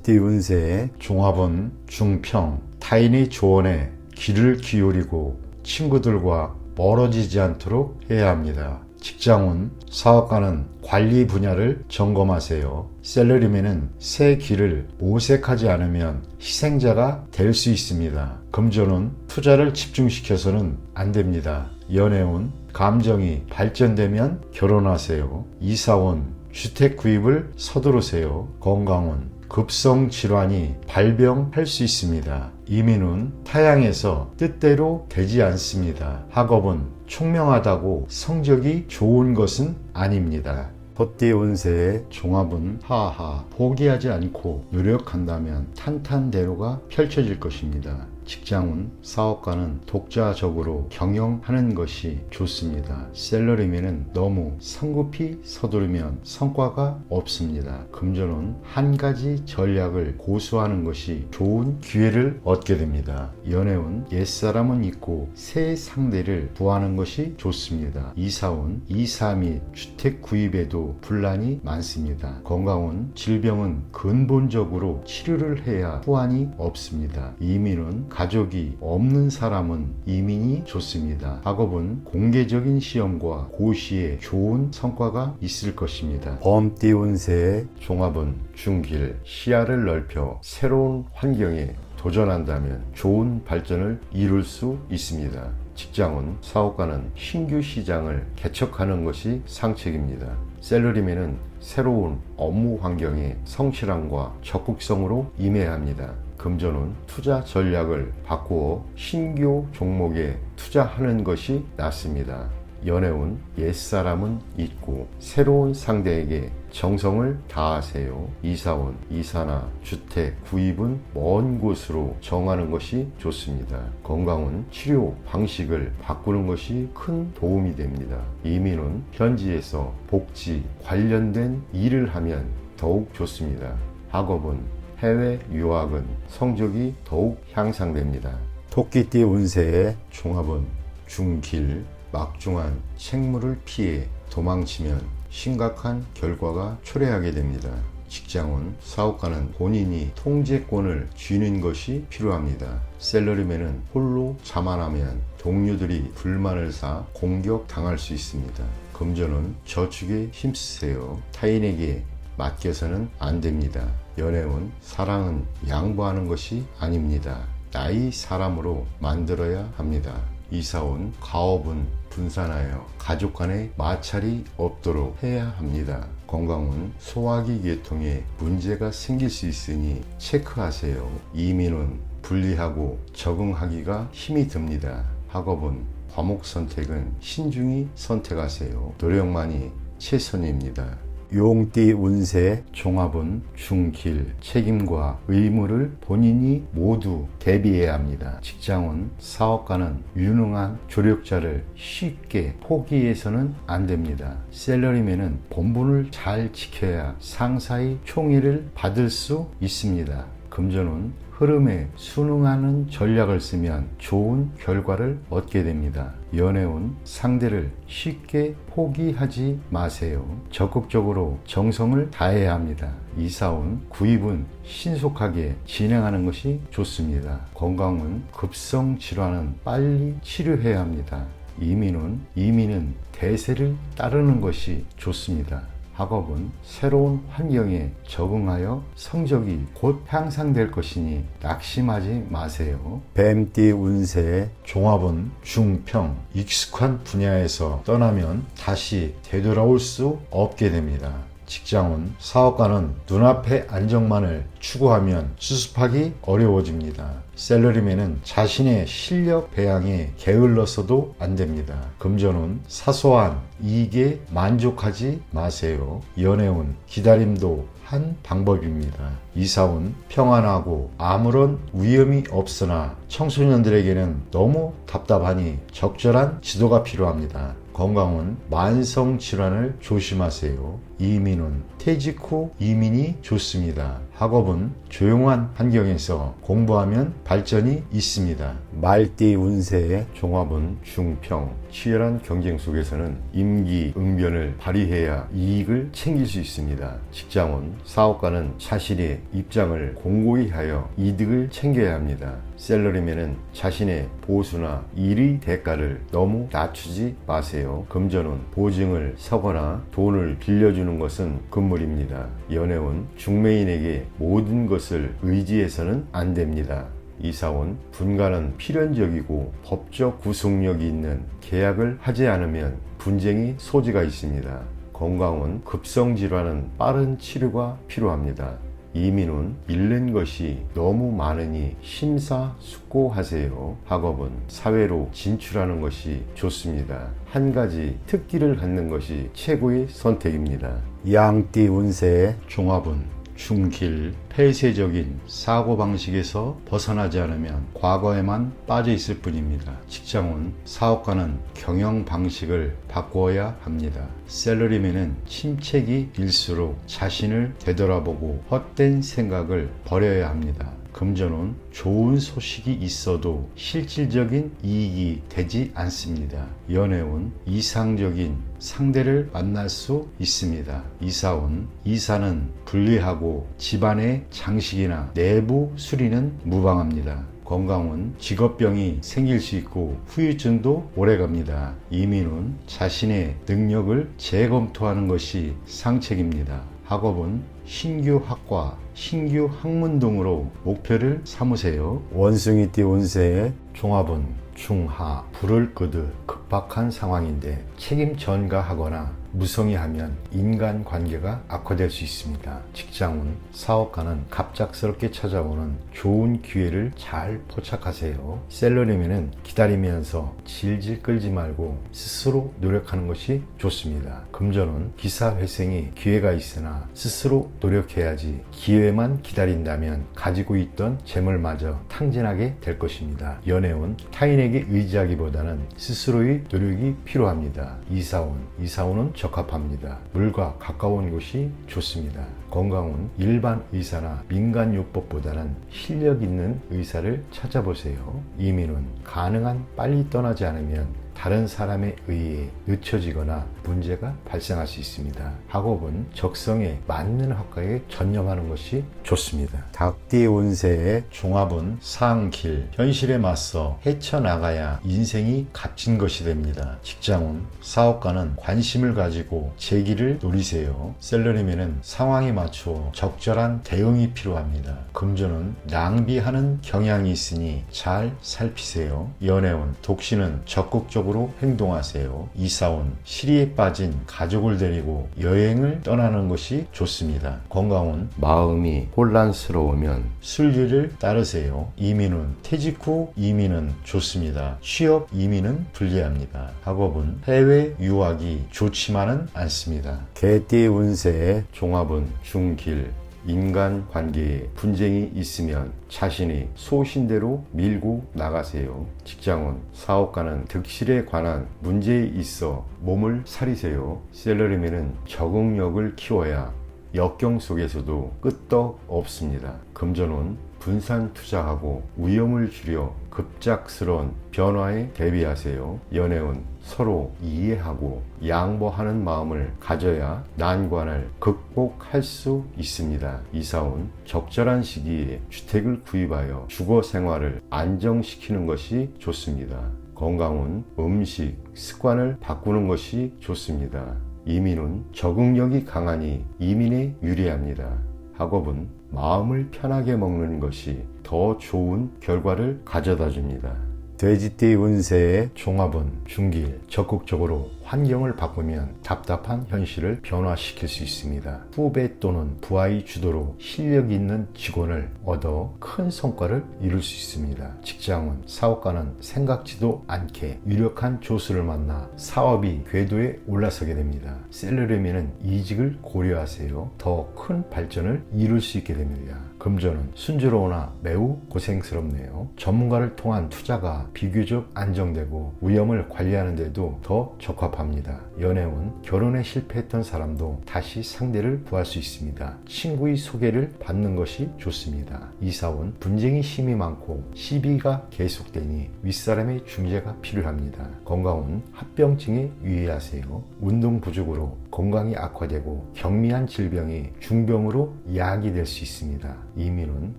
뱀띠 운세의 종합은 중평, 타인의 조언에 귀를 기울이고 친구들과 멀어지지 않도록 해야 합니다. 직장운, 사업가는 관리 분야를 점검하세요. 셀러리맨은 새 길을 모색하지 않으면 희생자가 될 수 있습니다. 금전운, 투자를 집중시켜서는 안 됩니다. 연애운, 감정이 발전되면 결혼하세요. 이사운, 주택 구입을 서두르세요. 건강운, 급성 질환이 발병할 수 있습니다. 이민운, 타향에서 뜻대로 되지 않습니다. 학업은 총명하다고 성적이 좋은 것은 아닙니다. 헛띠 운세의 종합은 하하, 포기하지 않고 노력한다면 탄탄대로가 펼쳐질 것입니다. 직장운, 사업가는 독자적으로 경영하는 것이 좋습니다. 셀러리맨은 너무 성급히 서두르면 성과가 없습니다. 금전운, 한 가지 전략을 고수하는 것이 좋은 기회를 얻게 됩니다. 연애운, 옛사람은 잊고 새 상대를 구하는 것이 좋습니다. 이사운, 이사 및 주택 구입에도 분란이 많습니다. 건강운, 질병은 근본적으로 치료를 해야 후환이 없습니다. 이민운, 가족이 없는 사람은 이민이 좋습니다. 학업은 공개적인 시험과 고시에 좋은 성과가 있을 것입니다. 범띠 운세의 종합은 중길, 시야를 넓혀 새로운 환경에 도전한다면 좋은 발전을 이룰 수 있습니다. 직장운, 사업가는 신규 시장을 개척하는 것이 상책입니다. 셀러리맨은 새로운 업무 환경에 성실함과 적극성으로 임해야 합니다. 금전운, 투자 전략을 바꾸어 신규 종목에 투자하는 것이 낫습니다. 연애운, 옛사람은 잊고 새로운 상대에게 정성을 다하세요. 이사운, 이사나 주택 구입은 먼 곳으로 정하는 것이 좋습니다. 건강운, 치료 방식을 바꾸는 것이 큰 도움이 됩니다. 이민운, 현지에서 복지 관련된 일을 하면 더욱 좋습니다. 학업은 해외 유학은 성적이 더욱 향상됩니다. 토끼띠 운세의 종합은 중길, 막중한 책무를 피해 도망치면 심각한 결과가 초래하게 됩니다. 직장운, 사업가는 본인이 통제권을 쥐는 것이 필요합니다. 셀러리맨은 홀로 자만하면 동료들이 불만을 사 공격당할 수 있습니다. 금전운, 저축에 힘쓰세요. 타인에게 맡겨서는 안 됩니다. 연애운, 사랑은 양보하는 것이 아닙니다. 나의 사람으로 만들어야 합니다. 이사운, 가업은 분산하여 가족 간의 마찰이 없도록 해야 합니다. 건강운, 소화기 계통에 문제가 생길 수 있으니 체크하세요. 이민운, 분리하고 적응하기가 힘이 듭니다. 학업은 과목 선택은 신중히 선택하세요. 노력만이 최선입니다. 용띠 운세 종합은 중길, 책임과 의무를 본인이 모두 대비해야 합니다. 직장운, 사업가는 유능한 조력자를 쉽게 포기해서는 안 됩니다. 셀러리맨은 본분을 잘 지켜야 상사의 총애를 받을 수 있습니다. 금전운, 흐름에 순응하는 전략을 쓰면 좋은 결과를 얻게 됩니다. 연애운, 상대를 쉽게 포기하지 마세요. 적극적으로 정성을 다해야 합니다. 이사운, 구입은 신속하게 진행하는 것이 좋습니다. 건강운, 급성 질환은 빨리 치료해야 합니다. 이민은 대세를 따르는 것이 좋습니다. 학업은 새로운 환경에 적응하여 성적이 곧 향상될 것이니 낙심하지 마세요. 뱀띠 운세의 종합은 중평, 익숙한 분야에서 떠나면 다시 되돌아올 수 없게 됩니다. 직장운, 사업가는 눈앞의 안정만을 추구하면 수습하기 어려워집니다. 셀러리맨은 자신의 실력 배양에 게을러서도 안 됩니다. 금전운, 사소한 이익에 만족하지 마세요. 연애운, 기다림도 한 방법입니다. 이사운, 평안하고 아무런 위험이 없으나 청소년들에게는 너무 답답하니 적절한 지도가 필요합니다. 건강운, 만성 질환을 조심하세요. 이민운, 퇴직 후 이민이 좋습니다. 학업은 조용한 환경에서 공부하면 발전이 있습니다. 말띠 운세의 종합은 중평. 치열한 경쟁 속에서는 임기응변을 발휘해야 이익을 챙길 수 있습니다. 직장은 사업가는 자신의 입장을 공고히 하여 이득을 챙겨야 합니다. 셀러리맨은 자신의 보수나 일의 대가를 너무 낮추지 마세요. 금전은 보증을 서거나 돈을 빌려주는 것은 금물입니다. 연애운 중매인에게 모든 것을 의지해서는 안 됩니다. 이사원 분가는 필연적이고 법적 구속력이 있는 계약을 하지 않으면 분쟁이 소지가 있습니다. 건강은 급성질환은 빠른 치료가 필요합니다. 이민은 잃는 것이 너무 많으니 심사숙고하세요. 학업은 사회로 진출하는 것이 좋습니다. 한 가지 특기를 갖는 것이 최고의 선택입니다. 양띠 운세의 종합은 중길. 폐쇄적인 사고방식에서 벗어나지 않으면 과거에만 빠져 있을 뿐입니다. 직장은 사업가는 경영 방식을 바꾸어야 합니다. 셀러리맨은 침체기 일수록 자신을 되돌아보고 헛된 생각을 버려야 합니다. 금전은 좋은 소식이 있어도 실질적인 이익이 되지 않습니다. 연애운 이상적인 상대를 만날 수 있습니다. 이사운 이사는 분리하고 집안의 장식이나 내부 수리는 무방합니다. 건강은 직업병이 생길 수 있고 후유증도 오래갑니다. 이민은 자신의 능력을 재검토하는 것이 상책입니다. 학업은 신규 학과, 신규 학문 등으로 목표를 삼으세요. 원숭이띠 운세의 종합은 중하. 불을 끄듯 급박한 상황인데 책임 전가하거나 무성의하면 인간관계가 악화될 수 있습니다. 직장은 사업가는 갑작스럽게 찾아오는 좋은 기회를 잘 포착하세요. 셀러리맨은 기다리면서 질질 끌지 말고 스스로 노력하는 것이 좋습니다. 금전은 기사회생의 기회가 있으나 스스로 노력해야지 기회만 기다린다면 가지고 있던 재물마저 탕진하게 될 것입니다. 연애운 타인에게 의지하기보다는 스스로의 노력이 필요합니다. 이사운은 적합합니다. 물과 가까운 곳이 좋습니다. 건강은 일반 의사나 민간요법보다는 실력 있는 의사를 찾아보세요. 이민은 가능한 빨리 떠나지 않으면 다른 사람에 의해 늦춰지거나 문제가 발생할 수 있습니다. 학업은 적성에 맞는 학과에 전념하는 것이 좋습니다. 닭띠 운세의 종합은 상길. 현실에 맞서 헤쳐나가야 인생이 값진 것이 됩니다. 직장은 사업가는 관심을 가지고 재기를 노리세요. 셀러리맨은 상황에 맞춰 적절한 대응이 필요합니다. 금전은 낭비하는 경향이 있으니 잘 살피세요. 연애운 독신은 적극적으로 행동하세요. 이사운 시리에 빠진 가족을 데리고 여행을 떠나는 것이 좋습니다. 건강은 마음이 혼란스러우면 순리를 따르세요. 이민은 퇴직 후 이민은 좋습니다. 취업 이민은 불리합니다. 학업은 해외 유학이 좋지만은 않습니다. 개띠 운세의 종합은 중길. 인간관계에 분쟁이 있으면 자신이 소신대로 밀고 나가세요. 직장은 사업가는 득실에 관한 문제에 있어 몸을 사리세요. 셀러리맨은 적응력을 키워야 역경 속에서도 끄떡 없습니다. 금전은 분산 투자하고 위험을 줄여 급작스러운 변화에 대비하세요. 연애운 서로 이해하고 양보하는 마음을 가져야 난관을 극복할 수 있습니다. 이사운 적절한 시기에 주택을 구입하여 주거 생활을 안정시키는 것이 좋습니다. 건강은 음식 습관을 바꾸는 것이 좋습니다. 이민은 적응력이 강하니 이민에 유리합니다. 학업은 마음을 편하게 먹는 것이 더 좋은 결과를 가져다 줍니다. 돼지띠 운세의 종합은 중길. 적극적으로 환경을 바꾸면 답답한 현실을 변화시킬 수 있습니다. 후배 또는 부하의 주도로 실력 있는 직원을 얻어 큰 성과를 이룰 수 있습니다. 직장은 사업가는 생각지도 않게 유력한 조수를 만나 사업이 궤도에 올라서게 됩니다. 셀러리맨은 이직을 고려하세요. 더 큰 발전을 이룰 수 있게 됩니다. 금전은 순조로우나 매우 고생스럽네요. 전문가를 통한 투자가 비교적 안정되고 위험을 관리하는 데도 더 적합합니다. 연애운, 결혼에 실패했던 사람도 다시 상대를 구할 수 있습니다. 친구의 소개를 받는 것이 좋습니다. 이사운, 분쟁이 심이 많고 시비가 계속되니 윗사람의 중재가 필요합니다. 건강운, 합병증에 유의하세요. 운동 부족으로 건강이 악화되고 경미한 질병이 중병으로 야기될 수 있습니다. 이민은,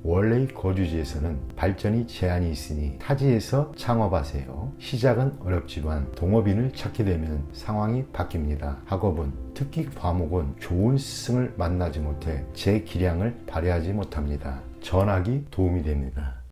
원래의 거주지에서는 발전이 제한이 있으니 타지에서 창업하세요. 시작은 어렵지만 동업인을 찾게 되면 상황이 바뀝니다. 학업은, 특히 과목은 좋은 스승을 만나지 못해 제 기량을 발휘하지 못합니다. 전학이 도움이 됩니다.